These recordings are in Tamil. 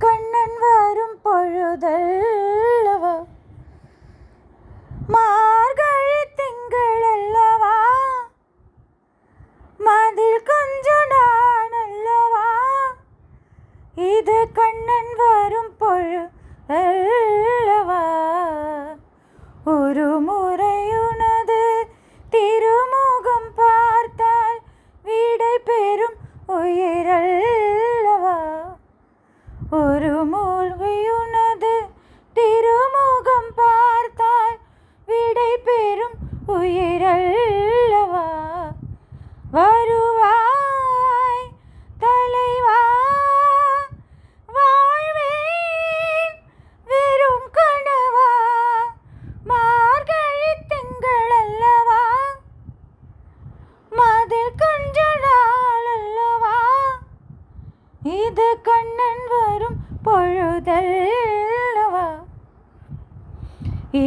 കണ്ണൻ വരും പൊഴുതല്ലവാ, മാർഗഴി തിങ്കളല്ലവാ, മതിൽ കൊഞ്ചുനാണല്ലവാ, ഇത് കണ്ണൻ വരും പൊഴുതല്ലവാ. ഒരു മുറയുണത് തിരുമുഖം പാർത്താൽ വിടை பெறும் உயிரல்லவா. ஒரு முறையுனது திருமுகம் பார்த்தால் விடை பெறும் உயிரல்லவா. வருவாய் தலைவா, வாழ்வேன் வெறும் கனவா, மார்கழி திங்களல்லவா, மதில் கொஞ்ச நாள் அல்லவா, இது கண்ணன் வரும் பொழுதல்லவா.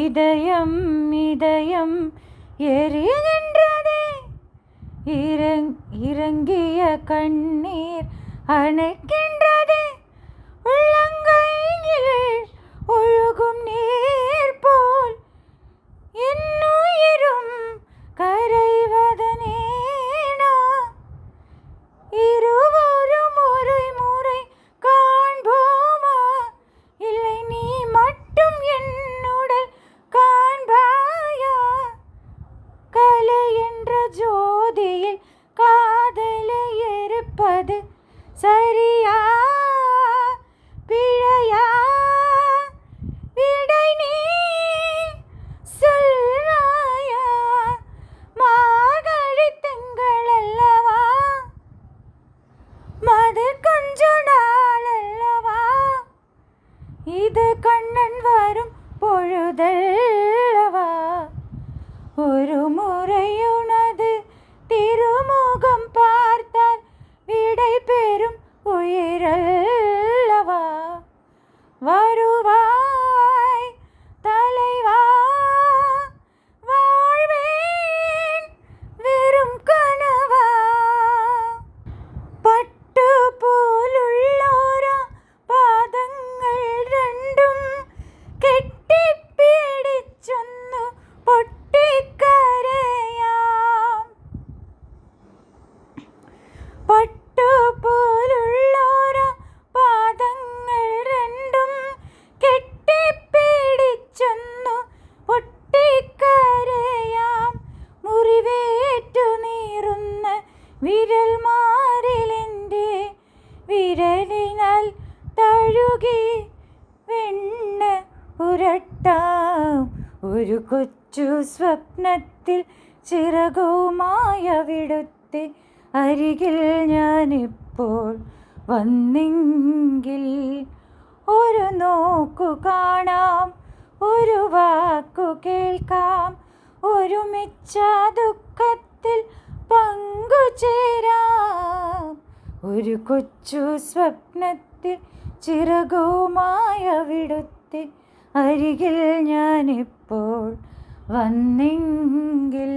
இதயம் இதயம் எரிகின்றதே, இறங்கிய கண்ணீர் அணைக்கின்றதே, உள்ளங்கையில் ஒழுகும் நீர் போல் என்னுயிரும் கரைவதனேனா. இருவரும் ஒரு முறை காண்போமா, இல்லை நீ மட்டும் என்னுடல் காண்பாயா. கலை என்ற ஜோதியில் காதலை எரிப்பது சரியா பிழையா, விடை நீ சொல்வாயா. மார்கழி திங்களல்லவா, மதில் கொஞ்ச நாள் அல்லவா, இது கண்ணன் வரும் பொழுதல்லவா. ஒரு முறையுனது திருமுகம் பார்த்தால் விடை பெறும் உயிரல்லவா. வருவாய் தலைவா, வாழ்வேன் வெறும் கனவா. പട്ടു പോലുള്ളോരാ പാദങ്ങൾ രണ്ടും കെട്ടിപ്പിടിച്ചൊന്നു പൊട്ടിക്കരയാം. പട്ടു പോലുള്ളോരാ പാദങ്ങൾ രണ്ടും കെട്ടിപ്പിടിച്ചൊന്നു പൊട്ടിക്കരയാം. മുറിവേറ്റു നീറുന്ന വിരൽ മാറിലെൻ്റെ വിരലിനാൽ തഴുകി വെണ്ണ ഉരട്ടാം. ഒരു കൊച്ചു സ്വപ്നത്തിൽ ചിറകുമായവിടുത്തെ അരികിൽ ഞാനിപ്പോൾ വന്നെങ്കിൽ ഒരു നോക്കു കാണാം, ഒരു വാക്കു കേൾക്കാം, ഒരുമിച്ച ദുഃഖത്തിൽ പങ്കുചേരാം. ഒരു കൊച്ചു സ്വപ്നത്തിൽ ചിറകുമായവിടുത്തെ അരികിൽ ഞാനിപ്പോൾ വന്നെങ്കിൽ.